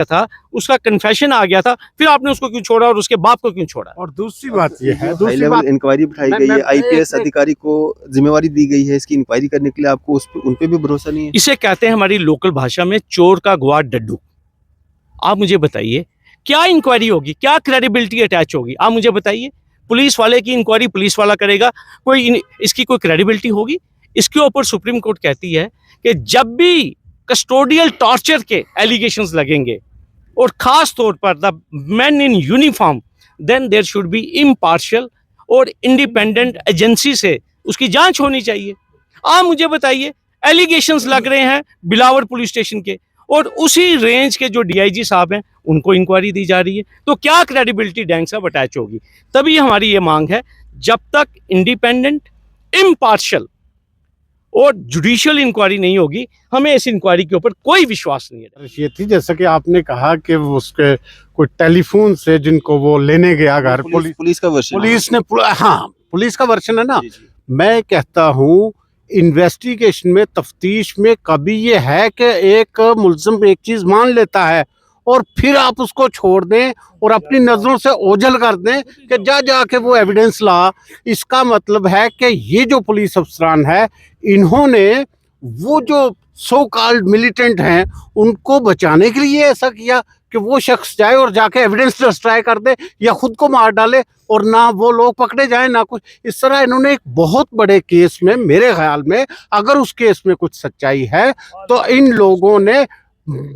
था, उसका कन्फेशन आ गया था, फिर आपने उसको क्यों छोड़ा और उसके बाप को क्यों छोड़ा? और दूसरी बात ये है, हाई दूसरी लेवल बात इंक्वायरी बिठाई गई है, आईपीएस अधिकारी को जिम्मेवारी दी गई है इसकी इंक्वायरी करने के लिए, आपको उन पे भी भरोसा नहीं है? इसे कहते हैं हमारी लोकल भाषा में चोर का गुआ डड्डू। आप मुझे बताइए क्या इंक्वायरी होगी, क्या क्रेडिबिलिटी अटैच होगी? आप मुझे बताइए, पुलिस वाले की इंक्वायरी पुलिस वाला करेगा, इसकी कोई क्रेडिबिलिटी होगी? इसके ऊपर सुप्रीम कोर्ट कहती है कि जब भी कस्टोडियल टॉर्चर के एलिगेशंस लगेंगे और खास तौर पर the man in uniform, then there should be impartial और इंडिपेंडेंट एजेंसी से उसकी जांच होनी चाहिए। आप मुझे बताइए, एलिगेशंस लग रहे हैं बिलावर पुलिस स्टेशन के और उसी रेंज के जो डीआईजी साहब हैं उनको इंक्वायरी दी जा रही है, तो क्या क्रेडिबिलिटी डैंग साहब अटैच होगी? तभी हमारी ये मांग है, जब तक इंडिपेंडेंट, इम्पार्शियल और जुडिशियल इंक्वायरी नहीं होगी, हमें इस इंक्वायरी के ऊपर कोई विश्वास नहीं है। ये थी जैसा कि आपने कहा कि वो उसके कोई टेलीफोन से जिनको वो लेने गया घर, पुलिस का वर्षन, पुलिस ने, हाँ पुलिस का वर्षन है ना। मैं कहता हूँ इन्वेस्टिगेशन में, तफ्तीश में कभी ये है कि एक मुल्ज़िम एक चीज़ मान लेता है और फिर आप उसको छोड़ दें और अपनी नज़रों से ओझल कर दें कि जाके वो एविडेंस ला। इसका मतलब है कि ये जो पुलिस अफसरान है, इन्होंने वो जो सो कॉल्ड मिलिटेंट हैं उनको बचाने के लिए ऐसा किया कि वो शख्स जाए और जाके एविडेंस डिस्ट्रॉय कर दे या खुद को मार डाले और ना वो लोग पकड़े जाए ना कुछ। इस तरह इन्होंने एक बहुत बड़े केस में, मेरे ख्याल में अगर उस केस में कुछ सच्चाई है तो इन लोगों ने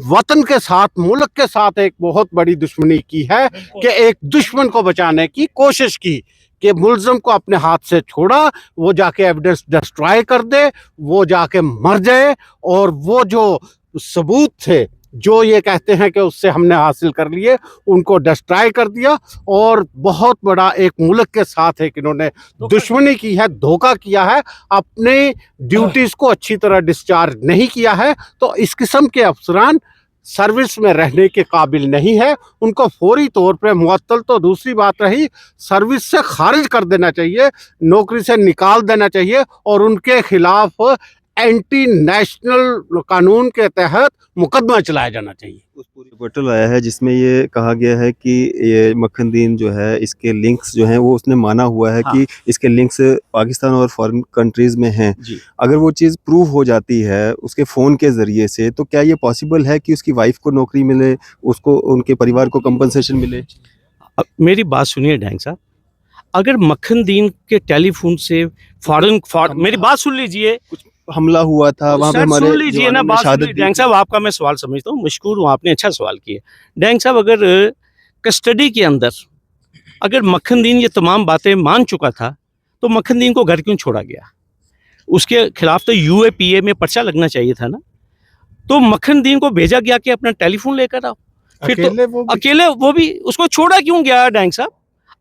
वतन के साथ, मुल्क के साथ एक बहुत बड़ी दुश्मनी की है कि एक दुश्मन को बचाने की कोशिश की कि मुल्ज़िम को अपने हाथ से छोड़ा, वो जाके एविडेंस डिस्ट्रॉय कर दे, वो जाके मर जाए और वो जो सबूत थे जो ये कहते हैं कि उससे हमने हासिल कर लिए, उनको डिस्ट्रॉय कर दिया। और बहुत बड़ा एक मुल्क के साथ एक इन्होंने दुश्मनी की है, धोखा किया है, अपने ड्यूटीज़ को अच्छी तरह डिस्चार्ज नहीं किया है। तो इस किस्म के अफसरान सर्विस में रहने के काबिल नहीं है, उनको फौरी तौर पे मुअत्तल, तो दूसरी बात रही, सर्विस से खारिज कर देना चाहिए, नौकरी से निकाल देना चाहिए और उनके खिलाफ एंटी नेशनल कानून के तहत मुकदमा चलाया जाना चाहिए। उस पूरी रिपोर्टल आया है जिसमें ये कहा गया है कि ये मक्खनदीन जो है, इसके लिंक्स जो हैं वो उसने माना हुआ है कि इसके लिंक्स पाकिस्तान और फॉरेन कंट्रीज में हैं। अगर वो चीज़ प्रूव हो जाती है उसके फ़ोन के ज़रिए से, तो क्या ये पॉसिबल है कि उसकी वाइफ को नौकरी मिले, उसको, उनके परिवार को कंपनसेशन मिले? अब मेरी बात सुनिए डैंग साहब, अगर मक्खनदीन के टेलीफोन से मेरी बात सुन लीजिए, हमला हुआ था वहाँ पे हमारे, सुन लीजिए ना बात, डैंग साहब आपका मैं सवाल समझता हूँ, मशकूर हूँ, आपने अच्छा सवाल किया। डैंग साहब, अगर कस्टडी के अंदर अगर मक्खनदीन ये तमाम बातें मान चुका था तो मक्खनदीन को घर क्यों छोड़ा गया? उसके खिलाफ तो यूएपीए में पर्चा लगना चाहिए था ना। तो मक्खनदीन को भेजा गया कि अपना टेलीफोन लेकर आओ, फिर तो अकेले वो भी उसको छोड़ा क्यों गया? डैंग साहब,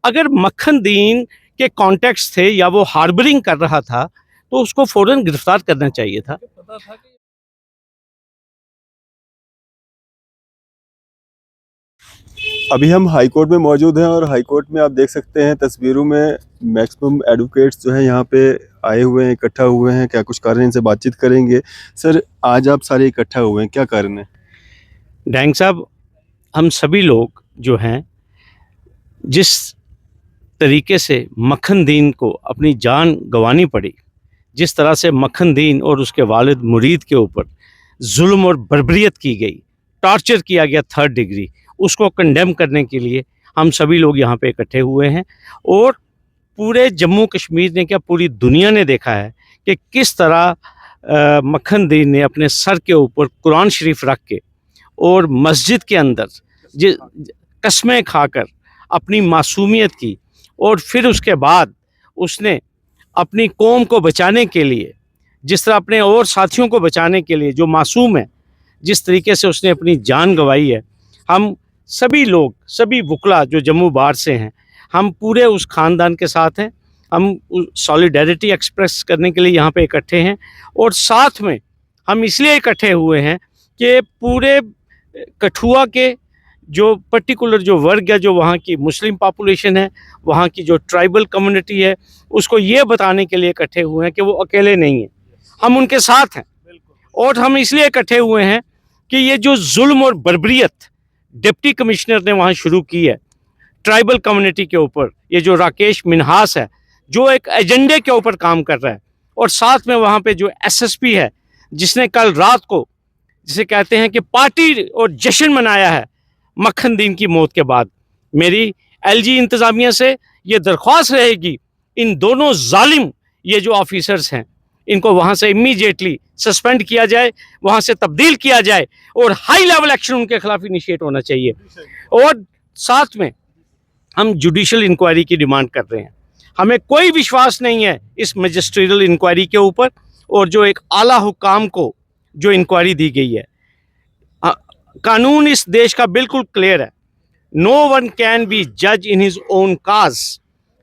अगर मक्खनदीन के कॉन्टेक्ट्स थे या वो हार्बरिंग कर रहा था तो उसको फौरन गिरफ्तार करना चाहिए था। अभी हम हाई कोर्ट में मौजूद हैं और हाई कोर्ट में आप देख सकते हैं तस्वीरों में मैक्सिमम एडवोकेट्स जो हैं यहाँ पे आए हुए हैं, इकट्ठा हुए हैं। क्या कुछ कारण है, इनसे बातचीत करेंगे। सर, आज आप सारे इकट्ठा हुए हैं, क्या कारण है? डैंग साहब, हम सभी लोग जो हैं, जिस तरीके से मक्खनदीन को अपनी जान गंवानी पड़ी, जिस तरह से मक्खनदीन और उसके वालिद मुरीद के ऊपर जुल्म और बर्बरियत की गई, टॉर्चर किया गया 3rd डिग्री, उसको कंडेम करने के लिए हम सभी लोग यहाँ पे इकट्ठे हुए हैं। और पूरे जम्मू कश्मीर ने, क्या पूरी दुनिया ने देखा है कि किस तरह मक्खनदीन ने अपने सर के ऊपर कुरान शरीफ रख के और मस्जिद के अंदर कस्में खाकर अपनी मासूमियत की, और फिर उसके बाद उसने अपनी कौम को बचाने के लिए, जिस तरह अपने और साथियों को बचाने के लिए जो मासूम है, जिस तरीके से उसने अपनी जान गंवाई है, हम सभी लोग, सभी वकला जो जम्मू बार से हैं, हम पूरे उस ख़ानदान के साथ हैं। हम सॉलिडेरिटी एक्सप्रेस करने के लिए यहाँ पे इकट्ठे हैं। और साथ में हम इसलिए इकट्ठे हुए हैं कि पूरे कठुआ के जो पर्टिकुलर जो वर्ग है, जो वहाँ की मुस्लिम पॉपुलेशन है, वहाँ की जो ट्राइबल कम्युनिटी है, उसको ये बताने के लिए इकट्ठे हुए हैं कि वो अकेले नहीं हैं, हम उनके साथ हैं। और हम इसलिए इकट्ठे हुए हैं कि ये जो जुल्म और बर्बरियत डिप्टी कमिश्नर ने वहाँ शुरू की है ट्राइबल कम्युनिटी के ऊपर, ये जो राकेश मिन्हास है जो एक एजेंडे के ऊपर काम कर रहा है, और साथ में वहाँ पे जो एसएसपी है जिसने कल रात को जिसे कहते हैं कि पार्टी और जश्न मनाया है मक्खन दीन की मौत के बाद, मेरी एलजी इंतज़ामिया से ये दरख्वास्त रहेगी इन दोनों जालिम ये जो ऑफिसर्स हैं इनको वहाँ से इमीडिएटली सस्पेंड किया जाए, वहाँ से तब्दील किया जाए और हाई लेवल एक्शन उनके खिलाफ इनिशिएट होना चाहिए। और साथ में हम जुडिशल इंक्वायरी की डिमांड कर रहे हैं। हमें कोई विश्वास नहीं है इस मजिस्ट्रियल इंक्वायरी के ऊपर, और जो एक आला हुकाम को जो इंक्वायरी दी गई है, कानून इस देश का बिल्कुल क्लियर है, नो वन कैन बी जज इन हिज ओन काज।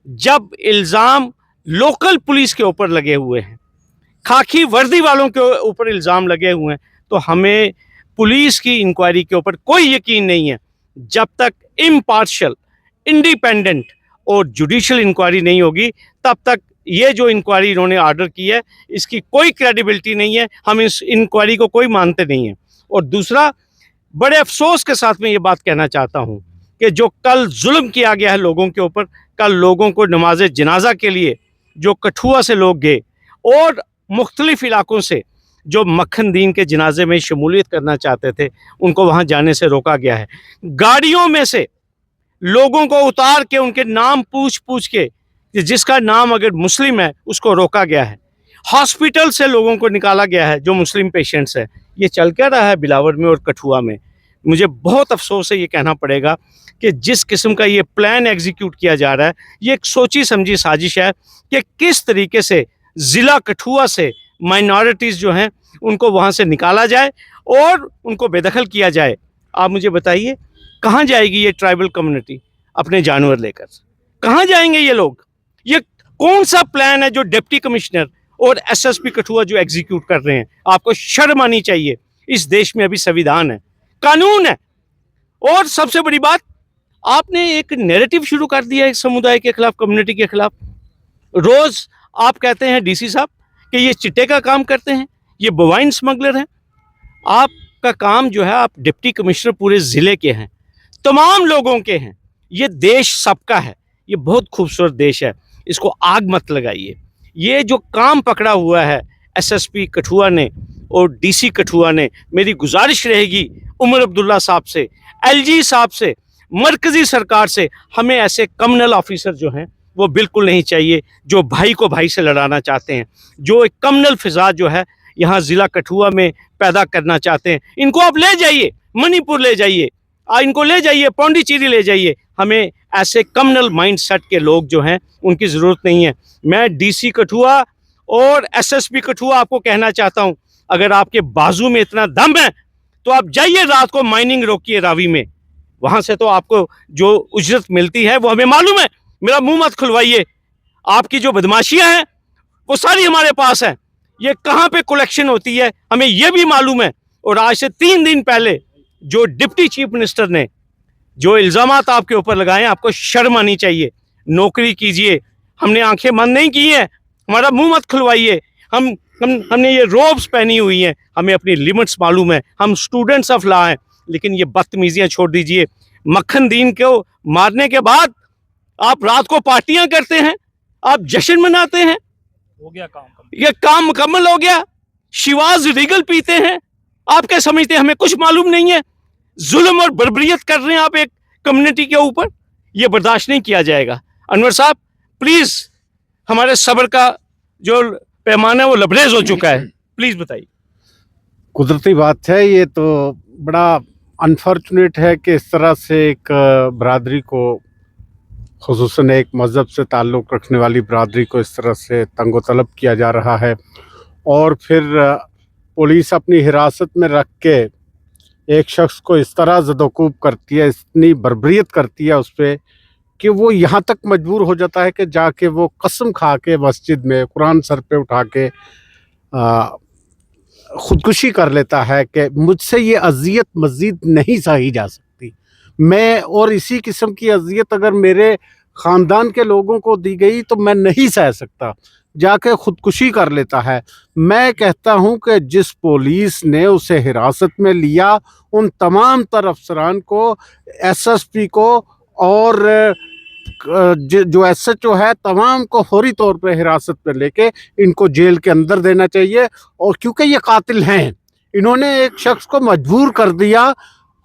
जब इल्ज़ाम लोकल पुलिस के ऊपर लगे हुए हैं, खाकी वर्दी वालों के ऊपर इल्ज़ाम लगे हुए हैं, तो हमें पुलिस की इंक्वायरी के ऊपर कोई यकीन नहीं है जब तक इम्पार्शियल, इंडिपेंडेंट और जुडिशल इंक्वायरी नहीं होगी। तब तक ये जो इंक्वायरी इन्होंने ऑर्डर की है इसकी कोई क्रेडिबिलिटी नहीं है, हम इस इंक्वायरी को कोई मानते नहीं हैं। और दूसरा, बड़े अफसोस के साथ मैं ये बात कहना चाहता हूँ कि जो कल जुल्म किया गया है लोगों के ऊपर, कल लोगों को नमाज जनाजा के लिए जो कठुआ से लोग गए और मुख्तलिफ इलाकों से जो मक्खन दीन के जनाजे में शमूलियत करना चाहते थे उनको वहाँ जाने से रोका गया है। गाड़ियों में से लोगों को उतार के उनके नाम पूछ पूछ के, जिसका नाम अगर मुस्लिम है उसको रोका गया है। हॉस्पिटल से लोगों को निकाला गया है जो मुस्लिम पेशेंट्स हैं। ये चल क्या रहा है बिलावर में और कठुआ में। मुझे बहुत अफसोस है ये कहना पड़ेगा कि जिस किस्म का ये प्लान एग्जीक्यूट किया जा रहा है, ये एक सोची समझी साजिश है कि किस तरीके से ज़िला कठुआ से माइनॉरिटीज़ जो हैं उनको वहाँ से निकाला जाए और उनको बेदखल किया जाए। आप मुझे बताइए कहाँ जाएगी ये ट्राइबल कम्युनिटी अपने जानवर लेकर? कहाँ जाएंगे ये लोग? ये कौन सा प्लान है जो डिप्टी कमिश्नर और एसएसपी कठुआ जो एग्जीक्यूट कर रहे हैं? आपको शर्म आनी चाहिए। इस देश में अभी संविधान है, कानून है, और सबसे बड़ी बात, आपने एक नैरेटिव शुरू कर दिया है समुदाय के खिलाफ, कम्युनिटी के खिलाफ। रोज आप कहते हैं डीसी साहब कि ये चिट्टे का काम करते हैं, ये बोवाइन स्मगलर हैं। आपका काम जो है, आप डिप्टी कमिश्नर पूरे ज़िले के हैं, तमाम लोगों के हैं। ये देश सबका है, ये बहुत खूबसूरत देश है, इसको आग मत लगाइए। ये जो काम पकड़ा हुआ है एसएसपी कठुआ ने और डीसी कठुआ ने, मेरी गुजारिश रहेगी उमर अब्दुल्ला साहब से, एलजी साहब से, मरकज़ी सरकार से, हमें ऐसे कम्युनल ऑफिसर जो हैं वो बिल्कुल नहीं चाहिए जो भाई को भाई से लड़ाना चाहते हैं, जो एक कम्युनल फिजा जो है यहाँ ज़िला कठुआ में पैदा करना चाहते हैं। इनको आप ले जाइए, मणिपुर ले जाइए, इनको ले जाइए, पौंडीचेरी ले जाइए। हमें ऐसे कम्युनल माइंड सेट के लोग जो हैं उनकी ज़रूरत नहीं है। मैं डीसी कठुआ और एसएसपी कठुआ आपको कहना चाहता हूँ, अगर आपके बाजू में इतना दम है तो आप जाइए, रात को माइनिंग रोकिए रावी में, वहाँ से तो आपको जो उजरत मिलती है वो हमें मालूम है। मेरा मुंह मत खुलवाइए, आपकी जो बदमाशियाँ हैं वो सारी हमारे पास हैं। ये कहाँ पे कलेक्शन होती है हमें ये भी मालूम है। और आज से 3 दिन पहले जो डिप्टी चीफ मिनिस्टर ने जो इल्ज़ामात आपके ऊपर लगाए, आपको शर्म आनी चाहिए। नौकरी कीजिए, हमने आंखें बंद नहीं की हैं, हमारा मुंह मत खुलवाइए। हमने ये रोब्स पहनी हुई हैं, हमें अपनी लिमिट्स मालूम है, हम स्टूडेंट्स ऑफ लॉ हैं। लेकिन ये बदतमीजियाँ छोड़ दीजिए। मक्खन दीन को मारने के बाद आप रात को पार्टियां करते हैं, आप जश्न मनाते हैं, हो गया काम, ये काम मुकम्मल हो गया। शिवाज रीगल पीते हैं, आप क्या समझते हैं हमें कुछ मालूम नहीं है? जुल्म और बर्बरियत कर रहे हैं आप एक कम्युनिटी के ऊपर, ये बर्दाश्त नहीं किया जाएगा। अनवर साहब प्लीज, हमारे सब्र का जो पैमाना है वो लबरेज हो चुका है, प्लीज बताइए। कुदरती बात है, ये तो बड़ा अनफॉर्चुनेट है कि इस तरह से एक बरादरी को, खुसूसन एक मज़हब से ताल्लुक़ रखने वाली बरादरी को इस तरह से तंगो तलब किया जा रहा है। और फिर पुलिस अपनी हिरासत में रख के एक शख्स को इस तरह ज़दोकूब करती है, इतनी बर्बरियत करती है उस पर कि वो यहाँ तक मजबूर हो जाता है कि जाके वो कसम खा के मस्जिद में कुरान सर पे उठा के ख़ुदकुशी कर लेता है कि मुझसे ये अज़ियत मज़ीद नहीं सही जा सकती। मैं, और इसी किस्म की अज़ियत अगर मेरे ख़ानदान के लोगों को दी गई तो मैं नहीं सह सकता। जाके खुदकुशी कर लेता है। मैं कहता हूं कि जिस पुलिस ने उसे हिरासत में लिया, उन तमाम तर अफसरान को, एसएसपी को और जो एसएचओ है, तमाम को फौरी तौर पे हिरासत में लेके इनको जेल के अंदर देना चाहिए। और क्योंकि ये कातिल हैं, इन्होंने एक शख्स को मजबूर कर दिया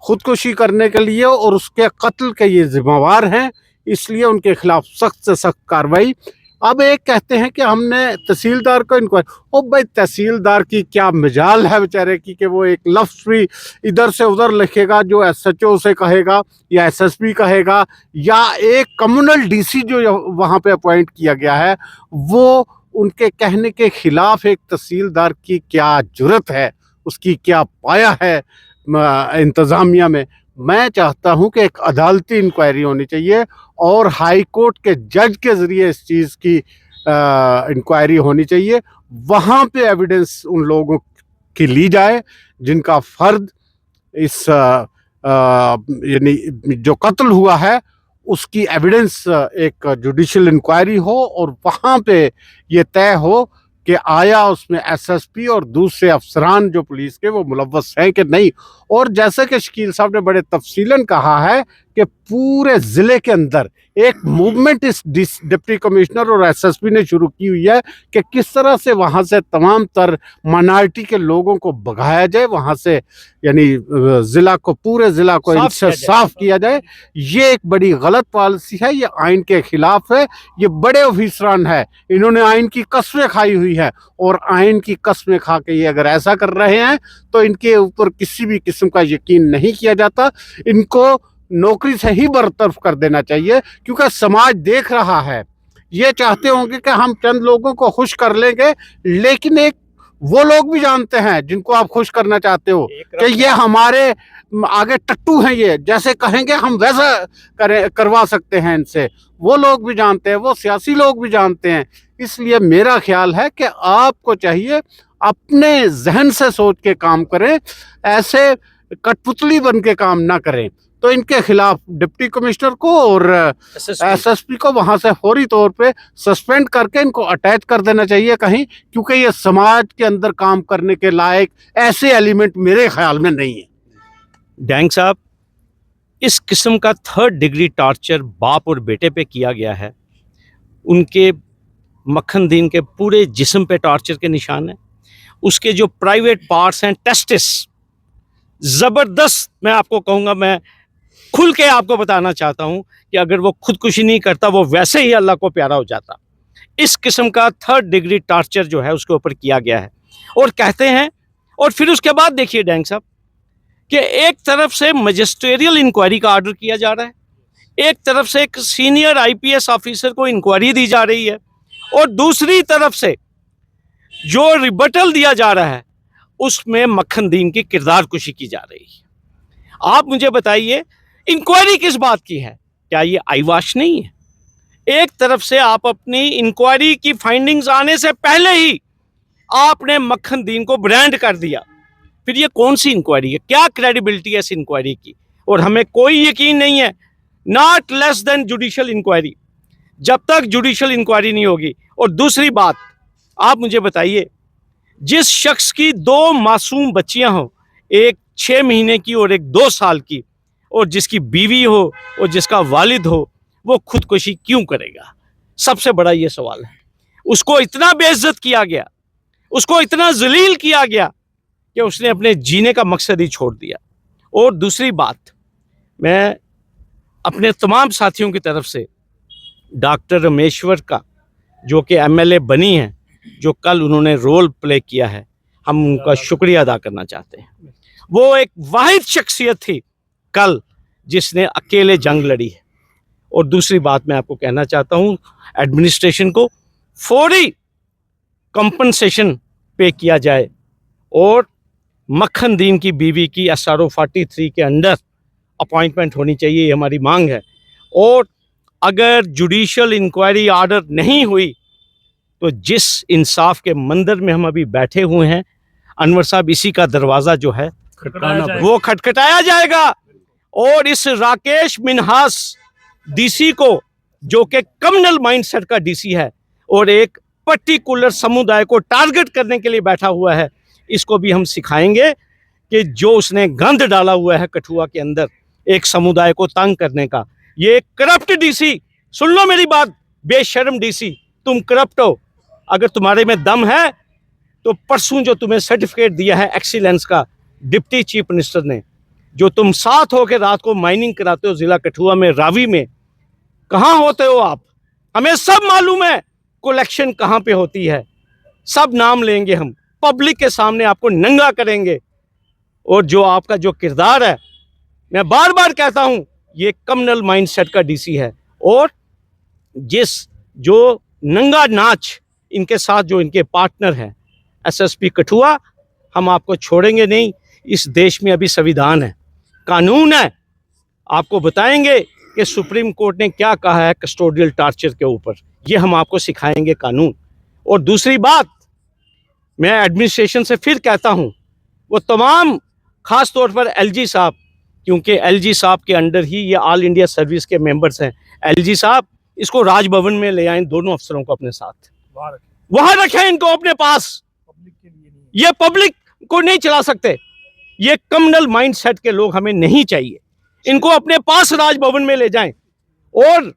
खुदकुशी करने के लिए और उसके कत्ल के ये जिम्मेवार हैं, इसलिए उनके खिलाफ सख्त से सख्त कार्रवाई। अब एक कहते हैं कि हमने तहसीलदार को इंक्वायरी, ओ भाई तहसीलदार की क्या मजाल है बेचारे की कि वो एक लफ्ज़ भी इधर से उधर लिखेगा जो एसएचओ से कहेगा या एसएसपी कहेगा, या एक कम्युनल डीसी जो वहाँ पे अपॉइंट किया गया है, वो उनके कहने के खिलाफ एक तहसीलदार की क्या जुर्रत है, उसकी क्या पाया है इंतज़ामिया में। मैं चाहता हूं कि एक अदालती इंक्वायरी होनी चाहिए और हाई कोर्ट के जज के ज़रिए इस चीज़ की इंक्वायरी होनी चाहिए। वहाँ पे एविडेंस उन लोगों की ली जाए जिनका फ़र्द इस यानी जो कत्ल हुआ है उसकी एविडेंस, एक जुडिशल इंक्वायरी हो और वहाँ पे ये तय हो कि आया उसमें एसएसपी और दूसरे अफसरान जो पुलिस के वो मुलव्वस हैं कि नहीं। और जैसे कि शकील साहब ने बड़े तफसीलन कहा है कि पूरे ज़िले के अंदर एक मूवमेंट इस डिप्टी कमिश्नर और एसएसपी ने शुरू की हुई है कि किस तरह से वहाँ से तमाम तर माइनॉरिटी के लोगों को भगाया जाए, वहाँ से यानी ज़िला को, पूरे ज़िला को इनसे साफ किया जाए। ये एक बड़ी गलत पॉलिसी है, ये आइन के खिलाफ है। ये बड़े ऑफिसरान है, इन्होंने आइन की कसमें खाई हुई है और आइन की कसमें खा के ये अगर ऐसा कर रहे हैं तो इनके ऊपर किसी भी किस्म का यकीन नहीं किया जाता। इनको नौकरी से ही बरतरफ कर देना चाहिए, क्योंकि समाज देख रहा है। ये चाहते होंगे कि हम चंद लोगों को खुश कर लेंगे, लेकिन एक वो लोग भी जानते हैं जिनको आप खुश करना चाहते हो कि ये हमारे आगे टट्टू हैं, ये जैसे कहेंगे हम वैसा करवा सकते हैं इनसे। वो लोग भी जानते हैं, वो सियासी लोग भी जानते हैं। इसलिए मेरा ख्याल है कि आपको चाहिए अपने जहन से सोच के काम करें, ऐसे कठपुतली बन के काम ना करें। तो इनके खिलाफ डिप्टी कमिश्नर को और एसएसपी को वहां से फौरी तौर पे सस्पेंड करके इनको अटैच कर देना चाहिए कहीं, क्योंकि ये समाज के अंदर काम करने के लायक ऐसे एलिमेंट मेरे ख्याल में नहीं है। डैंग साहब, इस किस्म का 3rd डिग्री टॉर्चर बाप और बेटे पे किया गया है। उनके मक्खन दीन के पूरे जिस्म पे टॉर्चर के निशान हैं। उसके जो प्राइवेट पार्ट्स हैं, टेस्टिस, ज़बरदस्त, मैं आपको कहूँगा, मैं खुल के आपको बताना चाहता हूँ कि अगर वो खुदकुशी नहीं करता वो वैसे ही अल्लाह को प्यारा हो जाता। इस किस्म का 3rd डिग्री टॉर्चर जो है उसके ऊपर किया गया है। और कहते हैं, और फिर उसके बाद देखिए डैंग साहब कि एक तरफ से मजिस्ट्रियल इंक्वायरी का ऑर्डर किया जा रहा है, एक तरफ से एक सीनियर आईपीएस ऑफिसर को इंक्वायरी दी जा रही है, और दूसरी तरफ से जो रिबटल दिया जा रहा है उसमें मक्खन दीन की किरदार कुशी की जा रही है। आप मुझे बताइए, इंक्वायरी किस बात की है? क्या ये आईवाश नहीं है? एक तरफ से आप अपनी इंक्वायरी की फाइंडिंग्स आने से पहले ही आपने मक्खन दीन को ब्रांड कर दिया। फिर ये कौन सी इंक्वायरी है? क्या क्रेडिबिलिटी है इस इंक्वायरी की? और हमें कोई यकीन नहीं है, not less than judicial inquiry, जब तक जुडिशल इंक्वायरी नहीं होगी। और दूसरी बात, आप मुझे बताइए, जिस शख्स की 2 मासूम बच्चियां हो, एक 6 महीने की और एक 2 साल की, और जिसकी बीवी हो और जिसका वालिद हो, वो खुदकुशी क्यों करेगा? सबसे बड़ा ये सवाल है। उसको इतना बेइज्जत किया गया, उसको इतना जलील किया गया कि उसने अपने जीने का मकसद ही छोड़ दिया। और दूसरी बात, मैं अपने तमाम साथियों की तरफ से डॉक्टर रमेश्वर का, जो कि एमएलए बनी हैं, जो कल उन्होंने रोल प्ले किया है, हम उनका शुक्रिया अदा करना चाहते हैं। वो एक वाहिद शख्सियत थी कल जिसने अकेले जंग लड़ी है। और दूसरी बात मैं आपको कहना चाहता हूँ, एडमिनिस्ट्रेशन को फौरी कंपनसेशन पे किया जाए और मक्खन दीन की बीवी की SRO 43 के अंदर अपॉइंटमेंट होनी चाहिए, ये हमारी मांग है। और अगर जुडिशल इंक्वायरी ऑर्डर नहीं हुई तो जिस इंसाफ के मंदिर में हम अभी बैठे हुए हैं, अनवर साहब, इसी का दरवाज़ा जो है वो खटखटाया जाएगा। और इस राकेश मिन्हास डीसी को, जो कि कम्युनल माइंडसेट का डीसी है और एक पर्टिकुलर समुदाय को टारगेट करने के लिए बैठा हुआ है, इसको भी हम सिखाएंगे कि जो उसने गंद डाला हुआ है कठुआ के अंदर एक समुदाय को तंग करने का, ये करप्ट डीसी, सुन लो मेरी बात, बेशर्म डीसी, तुम करप्ट हो। अगर तुम्हारे में दम है तो परसों जो तुम्हें सर्टिफिकेट दिया है एक्सीलेंस का डिप्टी चीफ मिनिस्टर ने, जो तुम साथ होकर रात को माइनिंग कराते हो जिला कठुआ में, रावी में, कहाँ होते हो आप? हमें सब मालूम है कलेक्शन कहाँ पे होती है, सब नाम लेंगे हम, पब्लिक के सामने आपको नंगा करेंगे। और जो आपका जो किरदार है, मैं बार बार कहता हूं, ये कम्युनल माइंडसेट का डीसी है। और जिस जो नंगा नाच इनके साथ जो इनके पार्टनर हैं एसएसपी कठुआ, हम आपको छोड़ेंगे नहीं। इस देश में अभी संविधान है, कानून है, आपको बताएंगे कि सुप्रीम कोर्ट ने क्या कहा है कस्टोडियल टॉर्चर के ऊपर, ये हम आपको सिखाएंगे कानून। और दूसरी बात, मैं एडमिनिस्ट्रेशन से फिर कहता हूं, वो तमाम खास तौर पर एलजी साहब, क्योंकि एलजी साहब के अंडर ही ये ऑल इंडिया सर्विस के मेंबर्स हैं, एलजी साहब इसको राजभवन में ले आए, दोनों अफसरों को अपने साथ वहां रखें इनको अपने पास। ये पब्लिक को नहीं चला सकते, ये कम्युनल माइंडसेट के लोग हमें नहीं चाहिए, इनको अपने पास राजभवन में ले जाएं। और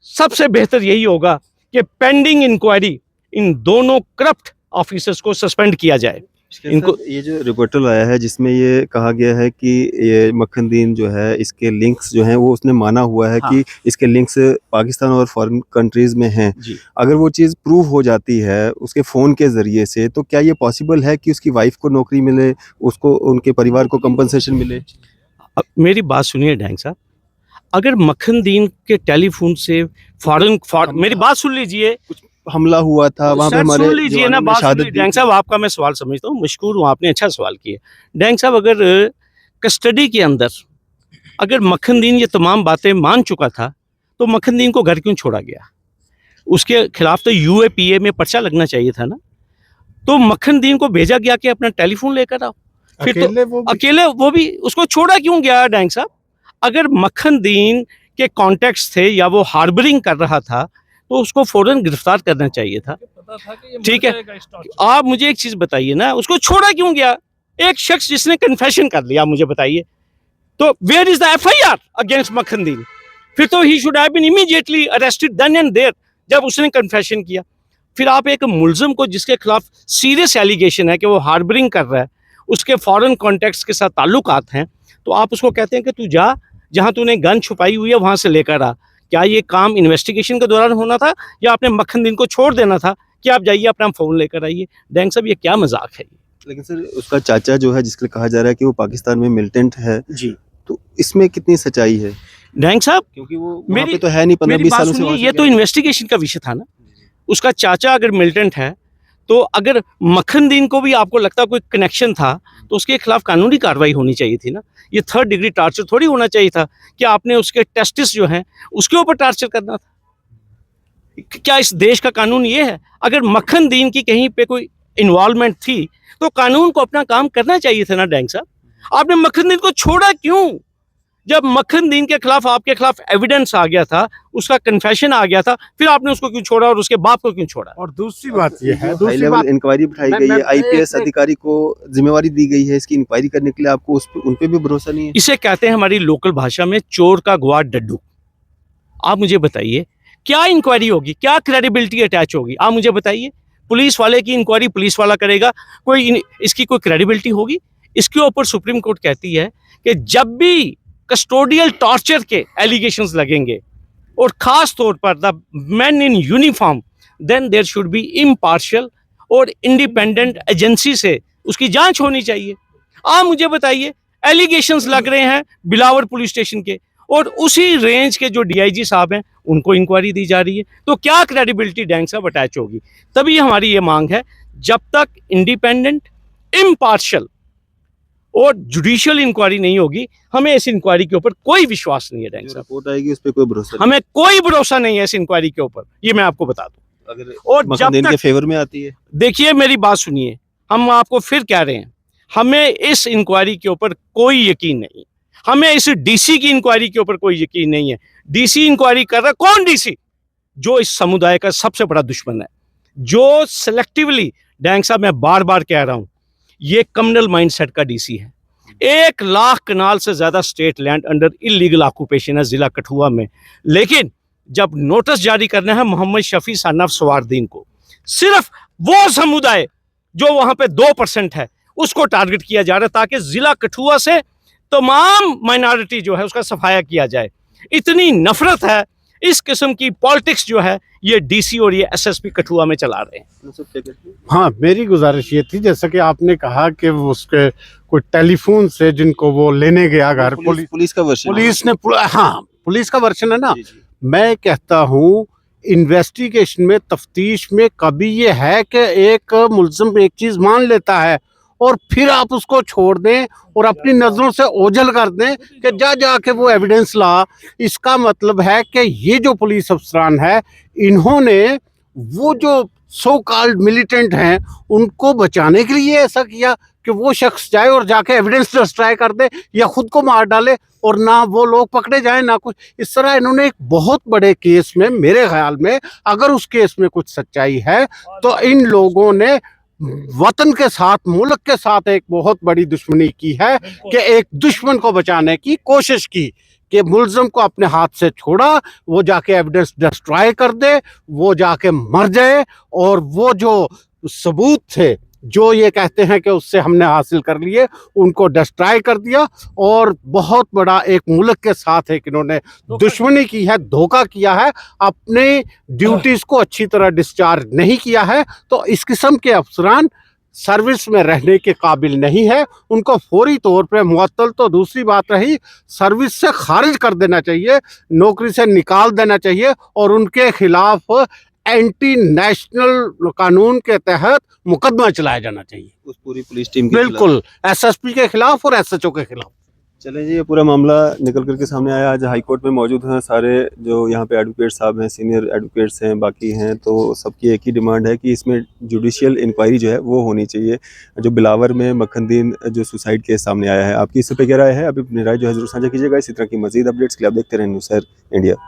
सबसे बेहतर यही होगा कि पेंडिंग इंक्वायरी इन दोनों करप्ट ऑफिसर्स को सस्पेंड किया जाए। इनको ये जो रिपोर्टल आया है जिसमें ये कहा गया है कि ये मखनदीन जो है इसके लिंक्स जो हैं वो उसने माना हुआ है कि इसके लिंक्स पाकिस्तान और फॉरेन कंट्रीज में हैं। अगर वो चीज़ प्रूव हो जाती है उसके फ़ोन के ज़रिए से, तो क्या ये पॉसिबल है कि उसकी वाइफ को नौकरी मिले, उसको उनके परिवार को कंपनसेशन मिले? अब मेरी बात सुनिए डैंग साहब, अगर मखनदीन के टेलीफोन से मेरी बात सुन लीजिए, हमला हुआ था वहाँ पे हमारे सुन लीजिए ना बात सुन लीजिए। डैंग साहब आपका मैं सवाल समझता हूँ, मशकूर हूँ, आपने अच्छा सवाल किया। डैंग साहब अगर कस्टडी के अंदर अगर मखनदीन ये तमाम बातें मान चुका था तो मखनदीन को घर क्यों छोड़ा गया? उसके खिलाफ तो यूएपीए में पर्चा लगना चाहिए था ना। तो मखनदीन को भेजा गया कि अपना टेलीफोन लेकर आओ, फिर तो अकेले वो भी उसको छोड़ा क्यों गया? डैंग साहब अगर मखनदीन के कॉन्टेक्ट्स थे या वो हार्बरिंग कर रहा था तो उसको फौरन गिरफ्तार करना चाहिए था। ठीक है, आप मुझे एक चीज बताइए ना, उसको छोड़ा क्यों गया? एक शख्स जिसने कन्फेशन कर लिया, मुझे बताइए, तो where is the FIR against Makhandeen? फिर तो he should have been immediately arrested then and there, जब उसने कन्फेशन किया। फिर आप एक मुलजिम को जिसके खिलाफ सीरियस एलिगेशन है कि वो हार्बरिंग कर रहा है, उसके फॉरेन कॉन्टेक्ट्स के साथ ताल्लुकात हैं, तो आप उसको कहते हैं कि तू जा, जहां तूने गन छुपाई हुई है वहां से लेकर आ। क्या ये काम इन्वेस्टिगेशन के दौरान होना था या आपने मखनदीन को छोड़ देना था कि आप जाइए अपना फोन लेकर आइए? डैंग साहब ये क्या मजाक है? लेकिन सर उसका चाचा जो है जिसके कहा जा रहा है कि वो पाकिस्तान में मिलिटेंट है जी, तो इसमें कितनी सच्चाई है? डैंग साहब क्योंकि वो वहाँ पे तो है नहीं, 15-20 सालों से। ये तो इन्वेस्टिगेशन का विषय था ना। उसका चाचा अगर मिलिटेंट है तो अगर मखनदीन को भी आपको लगता कोई कनेक्शन था तो उसके खिलाफ कानूनी कार्रवाई होनी चाहिए थी ना। ये 3rd डिग्री टार्चर थोड़ी होना चाहिए था कि आपने उसके टेस्टिस जो हैं उसके ऊपर टार्चर करना था। क्या इस देश का कानून ये है? अगर मखनदीन की कहीं पे कोई इन्वॉल्वमेंट थी तो कानून को अपना काम करना चाहिए था ना। डैंग साहब आपने मखनदीन को छोड़ा क्यों? जब मखनदीन के खिलाफ आपके खिलाफ एविडेंस आ गया था, उसका कन्फेशन आ गया था, फिर आपने उसको क्यों छोड़ा और उसके बाप को क्यों छोड़ा? और दूसरी बात ये है, हाई लेवल इंक्वायरी बिठाई गई है, आईपीएस अधिकारी को जिम्मेवारी दी गई है इसकी इंक्वायरी करने के लिए, आपको उन पे भी भरोसा नहीं है? इसे कहते हैं हमारी लोकल भाषा में चोर का गुआ डड्डू। आप मुझे बताइए क्या इंक्वायरी होगी, क्या क्रेडिबिलिटी अटैच होगी? आप मुझे बताइए, पुलिस वाले की इंक्वायरी पुलिस वाला करेगा, कोई इसकी कोई क्रेडिबिलिटी होगी? इसके ऊपर सुप्रीम कोर्ट कहती है कि जब भी कस्टोडियल टॉर्चर के एलिगेशंस लगेंगे और खास तौर पर the man in uniform, then there should be impartial और इंडिपेंडेंट एजेंसी से उसकी जांच होनी चाहिए। आप मुझे बताइए, एलिगेशंस लग रहे हैं बिलावर पुलिस स्टेशन के और उसी रेंज के जो डीआईजी साहब हैं उनको इंक्वायरी दी जा रही है, तो क्या क्रेडिबिलिटी डैंग साहब अटैच होगी? तभी हमारी ये मांग है, जब तक इंडिपेंडेंट, इम्पार्शियल और जुडिशियल इंक्वायरी नहीं होगी, हमें इस इंक्वायरी के ऊपर कोई विश्वास नहीं है। डैंग साहब रिपोर्ट आएगी उस पर कोई भरोसा नहीं, हमें कोई भरोसा नहीं है इस इंक्वायरी के ऊपर, ये मैं आपको बता दूं। अगर और जब मखनदीन के तक, फेवर में आती है, देखिए मेरी बात सुनिए, हम आपको फिर कह रहे हैं, हमें इस इंक्वायरी के ऊपर कोई यकीन नहीं, हमें इस डीसी की इंक्वायरी के ऊपर कोई यकीन नहीं है। डीसी इंक्वायरी कर रहा, कौन डीसी? जो इस समुदाय का सबसे बड़ा दुश्मन है। जो सेलेक्टिवली, डैंग साहब मैं बार बार कह रहा हूं, ये कम्युनल माइंडसेट का डीसी है। 1 लाख कनाल से ज्यादा state land under illegal occupation है जिला कठुआ में। लेकिन जब नोटिस जारी करना है मोहम्मद शफी सन ऑफ सवारदीन को, सिर्फ वो समुदाय जो वहां पे 2% है उसको टारगेट किया जा रहा है, ताकि जिला कठुआ से तमाम माइनॉरिटी जो है उसका सफाया किया जाए। इतनी नफरत है, इस किस्म की पॉलिटिक्स जो है ये डीसी और ये एसएसपी कठुआ में चला रहे हैं। हाँ, मेरी गुजारिश ये थी, जैसा कि आपने कहा कि वो उसके कोई टेलीफोन से जिनको वो लेने गया घर, पुलिस का वर्षन पुलिस ने, हाँ पुलिस का वर्षन है ना। मैं कहता हूँ इन्वेस्टिगेशन में, तफ्तीश में कभी ये है कि एक मुल्ज़िम एक चीज़ मान लेता है और फिर आप उसको छोड़ दें और अपनी नज़रों से ओझल कर दें कि जाके वो एविडेंस ला। इसका मतलब है कि ये जो पुलिस अफसरान है, इन्होंने वो जो सो कॉल्ड मिलिटेंट हैं उनको बचाने के लिए ऐसा किया कि वो शख्स जाए और जाके एविडेंस डिस्ट्रॉय कर दे या खुद को मार डाले और ना वो लोग पकड़े जाएं ना कुछ। इस तरह इन्होंने एक बहुत बड़े केस में, मेरे ख्याल में अगर उस केस में कुछ सच्चाई है तो इन लोगों ने वतन के साथ, मुल्क के साथ एक बहुत बड़ी दुश्मनी की है कि एक दुश्मन को बचाने की कोशिश की कि मुल्ज़िम को अपने हाथ से छोड़ा, वो जाके एविडेंस डिस्ट्रॉय कर दे, वो जाके मर जाए और वो जो सबूत थे जो ये कहते हैं कि उससे हमने हासिल कर लिए, उनको डिस्ट्रॉय कर दिया। और बहुत बड़ा एक मुल्क के साथ एक इन्होंने दुश्मनी की है, धोखा किया है, अपने ड्यूटीज़ को अच्छी तरह डिस्चार्ज नहीं किया है। तो इस किस्म के अफसरान सर्विस में रहने के काबिल नहीं है, उनको फौरी तौर पे मुअत्तल, तो दूसरी बात रही, सर्विस से खारिज कर देना चाहिए, नौकरी से निकाल देना चाहिए और उनके खिलाफ एंटी नेशनल कानून के तहत मुकदमा चलाया जाना चाहिए उस पूरी पुलिस टीम के बिल्कुल, एसएसपी के खिलाफ और एसएचओ के खिलाफ। चलें जी, ये पूरा मामला निकल करके सामने आया। आज हाई कोर्ट में मौजूद हैं सारे जो यहाँ पे एडवोकेट साहब हैं, सीनियर एडवोकेट्स हैं, बाकी हैं, तो सबकी एक ही डिमांड है कि इसमें जुडिशियल इंक्वायरी जो है वो होनी चाहिए। जो बिलावर में मखनदीन जो सुसाइड केस सामने आया है, आपकी इस पर क्या राय है? अभी अपनी राय जो है जरूर साझा कीजिएगा। इसी तरह की मजीद अपडेट्स के लिए आप देखते रहें न्यूज़ सर इंडिया।